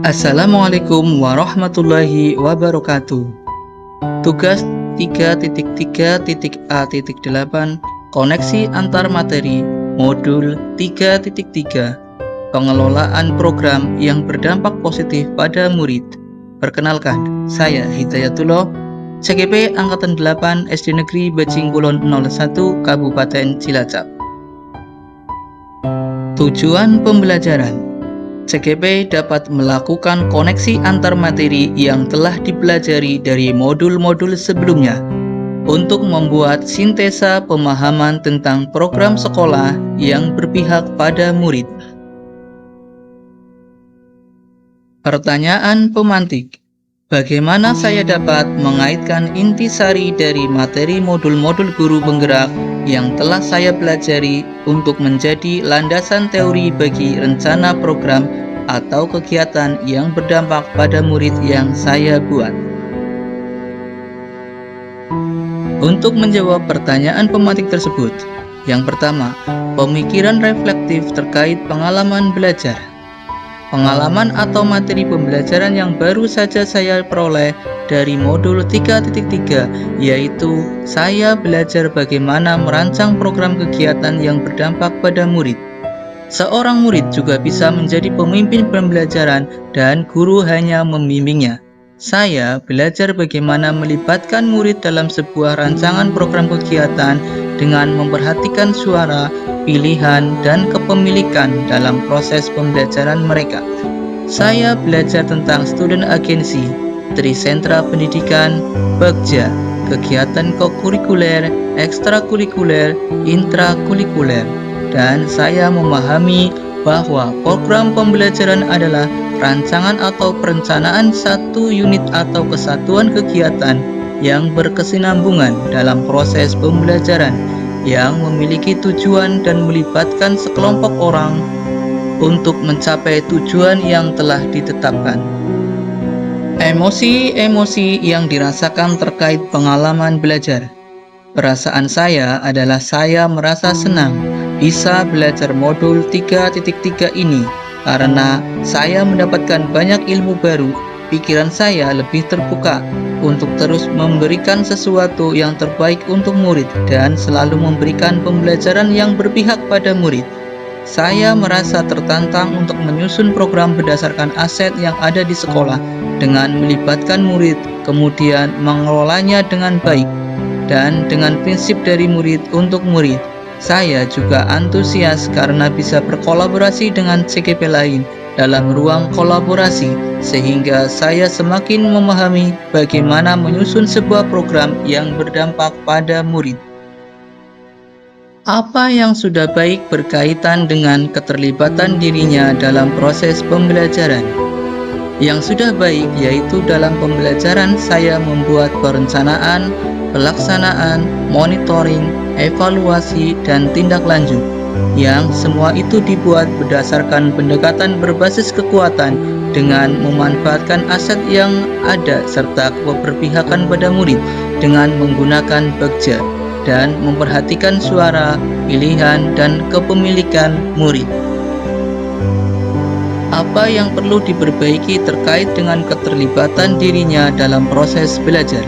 Assalamualaikum warahmatullahi wabarakatuh. Tugas 3.3.A.8 Koneksi antar materi Modul 3.3 Pengelolaan program yang berdampak positif pada murid. Perkenalkan, saya Hidayatullah, CGP Angkatan 8 SD Negeri Bajing Kulon 01 Kabupaten Cilacap. Tujuan pembelajaran: CGP dapat melakukan koneksi antar materi yang telah dipelajari dari modul-modul sebelumnya untuk membuat sintesa pemahaman tentang program sekolah yang berpihak pada murid. Pertanyaan pemantik: bagaimana saya dapat mengaitkan intisari dari materi modul-modul guru penggerak yang telah saya pelajari untuk menjadi landasan teori bagi rencana program atau kegiatan yang berdampak pada murid yang saya buat? Untuk menjawab pertanyaan pemantik tersebut, yang pertama, pemikiran reflektif terkait pengalaman belajar. Pengalaman atau materi pembelajaran yang baru saja saya peroleh dari modul 3.3, yaitu saya belajar bagaimana merancang program kegiatan yang berdampak pada murid. Seorang murid juga bisa menjadi pemimpin pembelajaran dan guru hanya membimbingnya. Saya belajar bagaimana melibatkan murid dalam sebuah rancangan program kegiatan dengan memperhatikan suara, pilihan, dan kepemilikan dalam proses pembelajaran mereka. Saya belajar tentang student agency, trisentra pendidikan, bagja, kegiatan kokurikuler, ekstrakurikuler, intrakurikuler, dan saya memahami bahwa program pembelajaran adalah rancangan atau perencanaan satu unit atau kesatuan kegiatan yang berkesinambungan dalam proses pembelajaran yang memiliki tujuan dan melibatkan sekelompok orang untuk mencapai tujuan yang telah ditetapkan. Emosi-emosi yang dirasakan terkait pengalaman belajar. Perasaan saya adalah saya merasa senang bisa belajar modul 3.3 ini karena saya mendapatkan banyak ilmu baru. Pikiran saya lebih terbuka untuk terus memberikan sesuatu yang terbaik untuk murid dan selalu memberikan pembelajaran yang berpihak pada murid. Saya merasa tertantang untuk menyusun program berdasarkan aset yang ada di sekolah dengan melibatkan murid, kemudian mengelolanya dengan baik dan dengan prinsip dari murid untuk murid. Saya juga antusias karena bisa berkolaborasi dengan CGP lain dalam ruang kolaborasi, sehingga saya semakin memahami bagaimana menyusun sebuah program yang berdampak pada murid. Apa yang sudah baik berkaitan dengan keterlibatan dirinya dalam proses pembelajaran. Yang sudah baik yaitu dalam pembelajaran saya membuat perencanaan, pelaksanaan, monitoring, evaluasi, dan tindak lanjut, yang semua itu dibuat berdasarkan pendekatan berbasis kekuatan dengan memanfaatkan aset yang ada serta keberpihakan pada murid dengan menggunakan bagja dan memperhatikan suara, pilihan, dan kepemilikan murid. Apa yang perlu diperbaiki terkait dengan keterlibatan dirinya dalam proses belajar?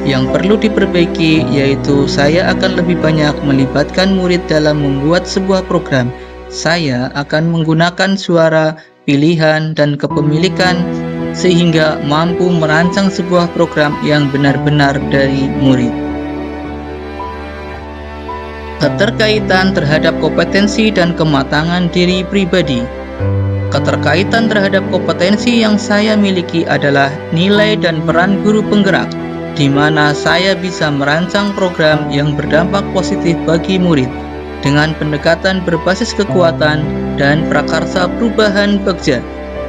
Yang perlu diperbaiki yaitu saya akan lebih banyak melibatkan murid dalam membuat sebuah program. Saya akan menggunakan suara, pilihan, dan kepemilikan sehingga mampu merancang sebuah program yang benar-benar dari murid. Keterkaitan terhadap kompetensi dan kematangan diri pribadi. Keterkaitan terhadap kompetensi yang saya miliki adalah nilai dan peran guru penggerak, di mana saya bisa merancang program yang berdampak positif bagi murid dengan pendekatan berbasis kekuatan dan prakarsa perubahan bagja,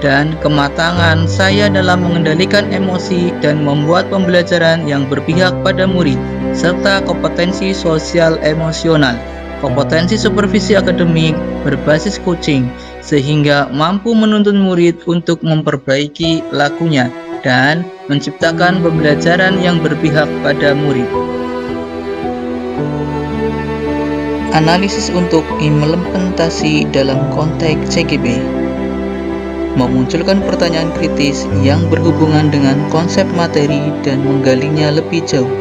dan kematangan saya dalam mengendalikan emosi dan membuat pembelajaran yang berpihak pada murid, serta kompetensi sosial emosional, kompetensi supervisi akademik berbasis coaching, sehingga mampu menuntun murid untuk memperbaiki lakunya dan menciptakan pembelajaran yang berpihak pada murid. Analisis untuk implementasi dalam konteks CGP. memunculkan pertanyaan kritis yang berhubungan dengan konsep materi dan menggalinya lebih jauh.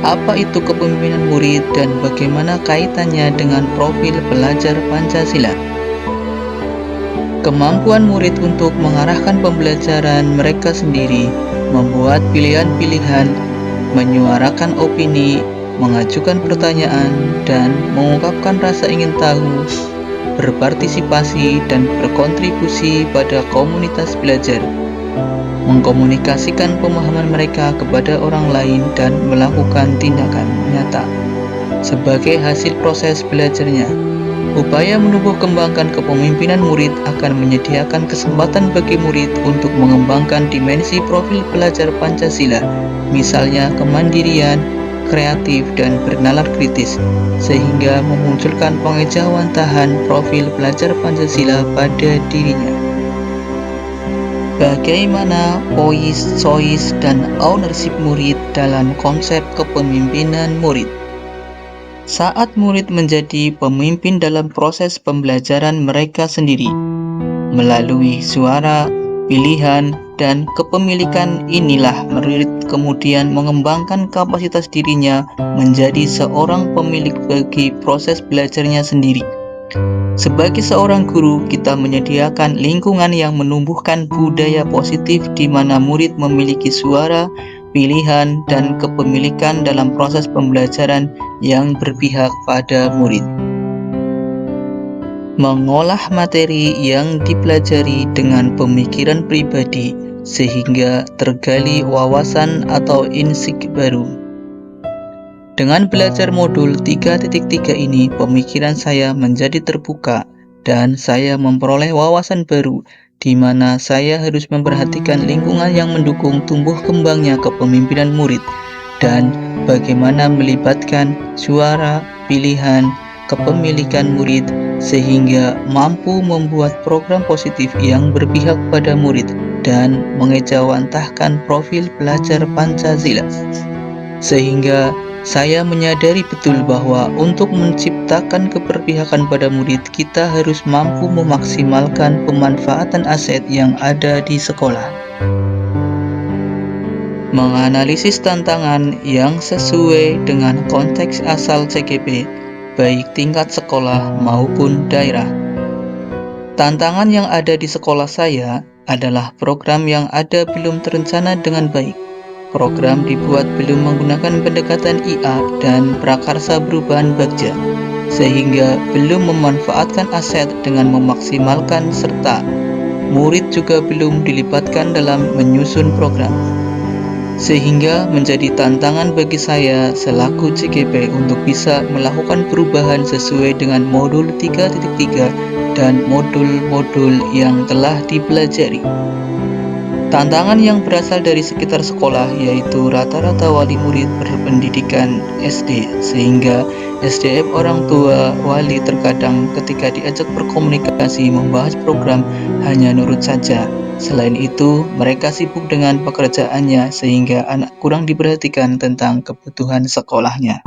Apa itu kepemimpinan murid dan bagaimana kaitannya dengan profil pelajar Pancasila? Kemampuan murid untuk mengarahkan pembelajaran mereka sendiri, membuat pilihan-pilihan, menyuarakan opini, mengajukan pertanyaan, dan mengungkapkan rasa ingin tahu, berpartisipasi dan berkontribusi pada komunitas belajar, mengkomunikasikan pemahaman mereka kepada orang lain dan melakukan tindakan nyata sebagai hasil proses belajarnya. Upaya menumbuh kembangkan kepemimpinan murid akan menyediakan kesempatan bagi murid untuk mengembangkan dimensi profil pelajar Pancasila, misalnya kemandirian, kreatif, dan bernalar kritis, sehingga memunculkan pengejawantahan profil pelajar Pancasila pada dirinya. Bagaimana voice, choice, dan ownership murid dalam konsep kepemimpinan murid? Saat murid menjadi pemimpin dalam proses pembelajaran mereka sendiri, melalui suara, pilihan, dan kepemilikan inilah murid kemudian mengembangkan kapasitas dirinya menjadi seorang pemilik bagi proses belajarnya sendiri. Sebagai seorang guru, kita menyediakan lingkungan yang menumbuhkan budaya positif di mana murid memiliki suara, pilihan, dan kepemilikan dalam proses pembelajaran yang berpihak pada murid. Mengolah materi yang dipelajari dengan pemikiran pribadi sehingga tergali wawasan atau insight baru. Dengan belajar modul 3.3 ini, pemikiran saya menjadi terbuka dan saya memperoleh wawasan baru di mana saya harus memperhatikan lingkungan yang mendukung tumbuh kembangnya kepemimpinan murid dan bagaimana melibatkan suara, pilihan, kepemilikan murid sehingga mampu membuat program positif yang berpihak pada murid dan mengejawantahkan profil pelajar Pancasila. Sehingga saya menyadari betul bahwa untuk menciptakan keberpihakan pada murid, kita harus mampu memaksimalkan pemanfaatan aset yang ada di sekolah. Menganalisis tantangan yang sesuai dengan konteks asal CGP, baik tingkat sekolah maupun daerah. Tantangan yang ada di sekolah saya adalah program yang ada belum terencana dengan baik. Program dibuat belum menggunakan pendekatan IA dan prakarsa perubahan bagja, sehingga belum memanfaatkan aset dengan memaksimalkan serta murid juga belum dilibatkan dalam menyusun program. Sehingga menjadi tantangan bagi saya selaku CGP untuk bisa melakukan perubahan sesuai dengan modul 3.3 dan modul-modul yang telah dipelajari. Tantangan yang berasal dari sekitar sekolah yaitu rata-rata wali murid berpendidikan SD, sehingga SDM orang tua wali terkadang ketika diajak berkomunikasi membahas program hanya nurut saja. Selain itu, mereka sibuk dengan pekerjaannya sehingga anak kurang diperhatikan tentang kebutuhan sekolahnya.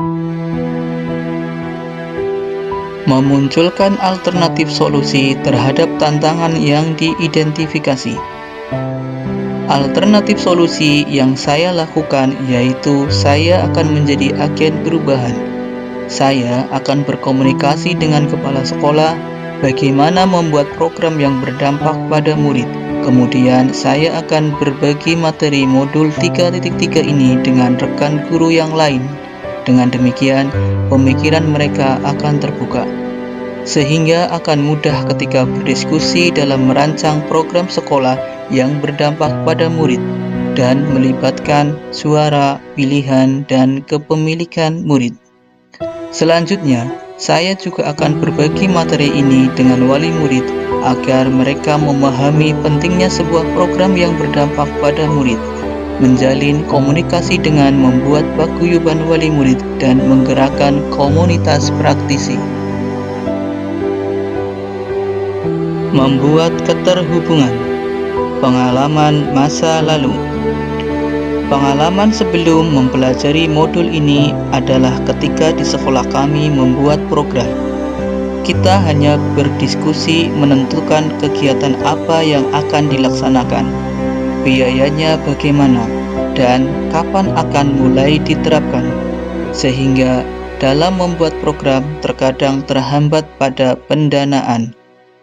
Memunculkan alternatif solusi terhadap tantangan yang diidentifikasi. Alternatif solusi yang saya lakukan yaitu saya akan menjadi agen perubahan. Saya akan berkomunikasi dengan kepala sekolah bagaimana membuat program yang berdampak pada murid. Kemudian saya akan berbagi materi modul 3.3 ini dengan rekan guru yang lain. Dengan demikian, pemikiran mereka akan terbuka, sehingga akan mudah ketika berdiskusi dalam merancang program sekolah yang berdampak pada murid dan melibatkan suara, pilihan, dan kepemilikan murid. Selanjutnya, saya juga akan berbagi materi ini dengan wali murid agar mereka memahami pentingnya sebuah program yang berdampak pada murid, menjalin komunikasi dengan membuat paguyuban wali murid, dan menggerakkan komunitas praktisi. Membuat keterhubungan. Pengalaman masa lalu. Pengalaman sebelum mempelajari modul ini adalah ketika di sekolah kami membuat program. Kita hanya berdiskusi menentukan kegiatan apa yang akan dilaksanakan, biayanya bagaimana, dan kapan akan mulai diterapkan. Sehingga dalam membuat program terkadang terhambat pada pendanaan.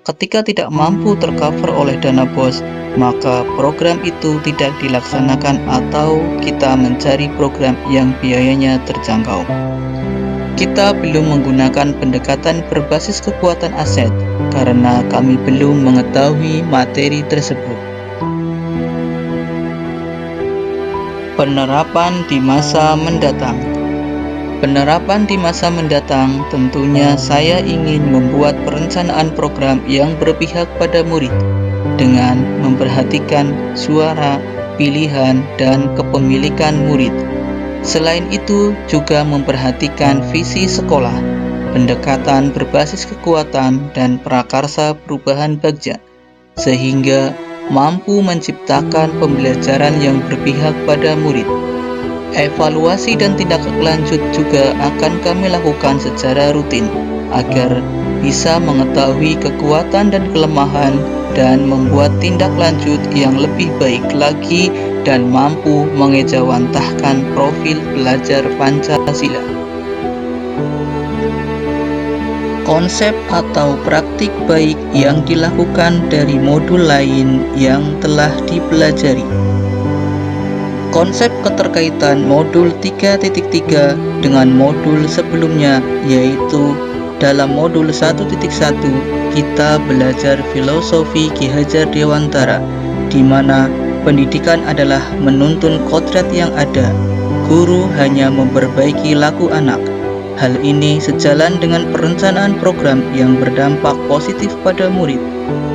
Ketika tidak mampu tercover oleh dana BOS, maka program itu tidak dilaksanakan atau kita mencari program yang biayanya terjangkau. Kita belum menggunakan pendekatan berbasis kekuatan aset karena kami belum mengetahui materi tersebut. Penerapan di masa mendatang. Penerapan di masa mendatang tentunya saya ingin membuat perencanaan program yang berpihak pada murid dengan memperhatikan suara, pilihan, dan kepemilikan murid. Selain itu juga memperhatikan visi sekolah, pendekatan berbasis kekuatan, dan prakarsa perubahan bagja, sehingga mampu menciptakan pembelajaran yang berpihak pada murid. Evaluasi dan tindak lanjut juga akan kami lakukan secara rutin, agar bisa mengetahui kekuatan dan kelemahan dan membuat tindak lanjut yang lebih baik lagi dan mampu mengejawantahkan profil pelajar Pancasila. Konsep atau praktik baik yang dilakukan dari modul lain yang telah dipelajari. Konsep keterkaitan modul 3.3 dengan modul sebelumnya, yaitu dalam modul 1.1 kita belajar filosofi Ki Hajar Dewantara, di mana pendidikan adalah menuntun kodrat yang ada. Guru hanya memperbaiki laku anak. Hal ini sejalan dengan perencanaan program yang berdampak positif pada murid.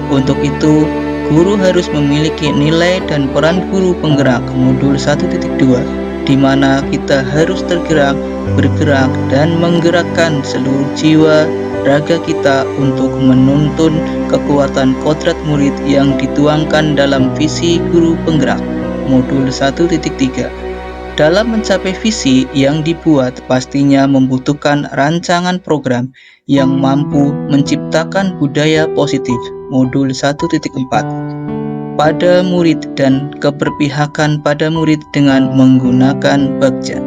Untuk itu, guru harus memiliki nilai dan peran guru penggerak modul 1.2, di mana kita harus tergerak, bergerak, dan menggerakkan seluruh jiwa raga kita untuk menuntun kekuatan kodrat murid yang dituangkan dalam visi guru penggerak modul 1.3. Dalam mencapai visi yang dibuat pastinya membutuhkan rancangan program yang mampu menciptakan budaya positif modul 1.4 pada murid dan keberpihakan pada murid dengan menggunakan bagja.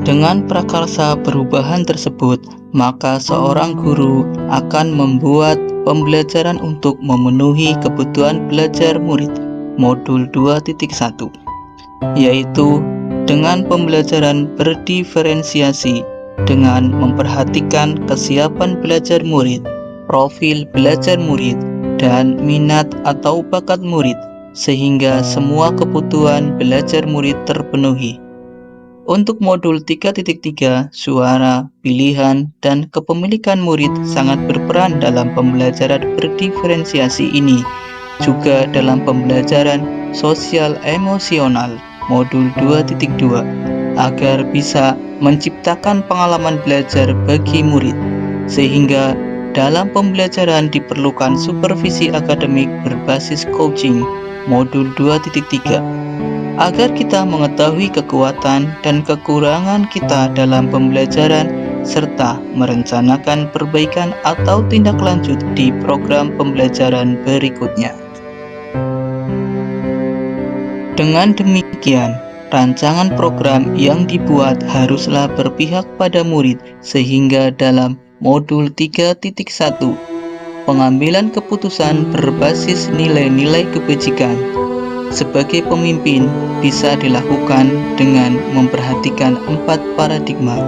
Dengan prakarsa perubahan tersebut, maka seorang guru akan membuat pembelajaran untuk memenuhi kebutuhan belajar murid modul 2.1, yaitu dengan pembelajaran berdiferensiasi dengan memperhatikan kesiapan belajar murid, profil belajar murid, dan minat atau bakat murid, sehingga semua kebutuhan belajar murid terpenuhi. Untuk modul 3.3, suara, pilihan, dan kepemilikan murid sangat berperan dalam pembelajaran berdiferensiasi ini, juga dalam pembelajaran sosial emosional modul 2.2, agar bisa menciptakan pengalaman belajar bagi murid, sehingga dalam pembelajaran diperlukan supervisi akademik berbasis coaching modul 2.3, agar kita mengetahui kekuatan dan kekurangan kita dalam pembelajaran serta merencanakan perbaikan atau tindak lanjut di program pembelajaran berikutnya. Dengan demikian, rancangan program yang dibuat haruslah berpihak pada murid, sehingga dalam modul 3.1, pengambilan keputusan berbasis nilai-nilai kebajikan sebagai pemimpin bisa dilakukan dengan memperhatikan 4 paradigma,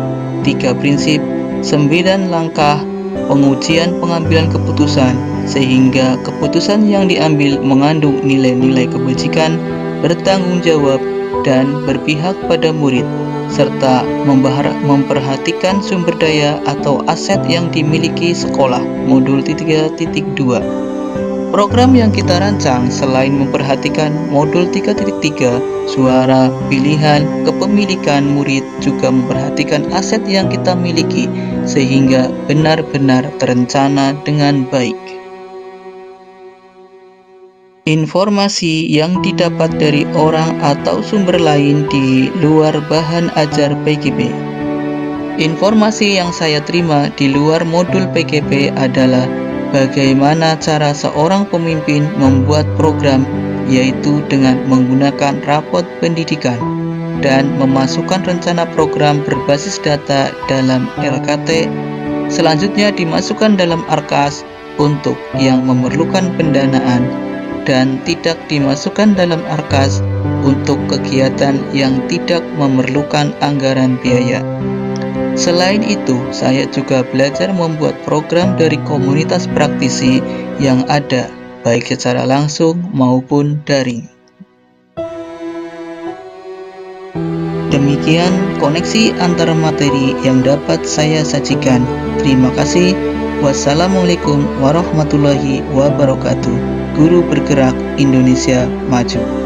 3 prinsip, 9 langkah pengujian pengambilan keputusan, sehingga keputusan yang diambil mengandung nilai-nilai kebajikan, bertanggung jawab, dan berpihak pada murid, serta memperhatikan sumber daya atau aset yang dimiliki sekolah modul 3.2. Program yang kita rancang selain memperhatikan modul 3.3, suara, pilihan, kepemilikan murid, juga memperhatikan aset yang kita miliki sehingga benar-benar terencana dengan baik. Informasi yang didapat dari orang atau sumber lain di luar bahan ajar PGB. Informasi yang saya terima di luar modul PKP adalah bagaimana cara seorang pemimpin membuat program, yaitu dengan menggunakan rapot pendidikan dan memasukkan rencana program berbasis data dalam LKT. Selanjutnya dimasukkan dalam Arkas untuk yang memerlukan pendanaan dan tidak dimasukkan dalam Arkas untuk kegiatan yang tidak memerlukan anggaran biaya. Selain itu, saya juga belajar membuat program dari komunitas praktisi yang ada, baik secara langsung maupun daring. Demikian koneksi antar materi yang dapat saya sajikan. Terima kasih. Wassalamualaikum warahmatullahi wabarakatuh. Guru Bergerak Indonesia Maju.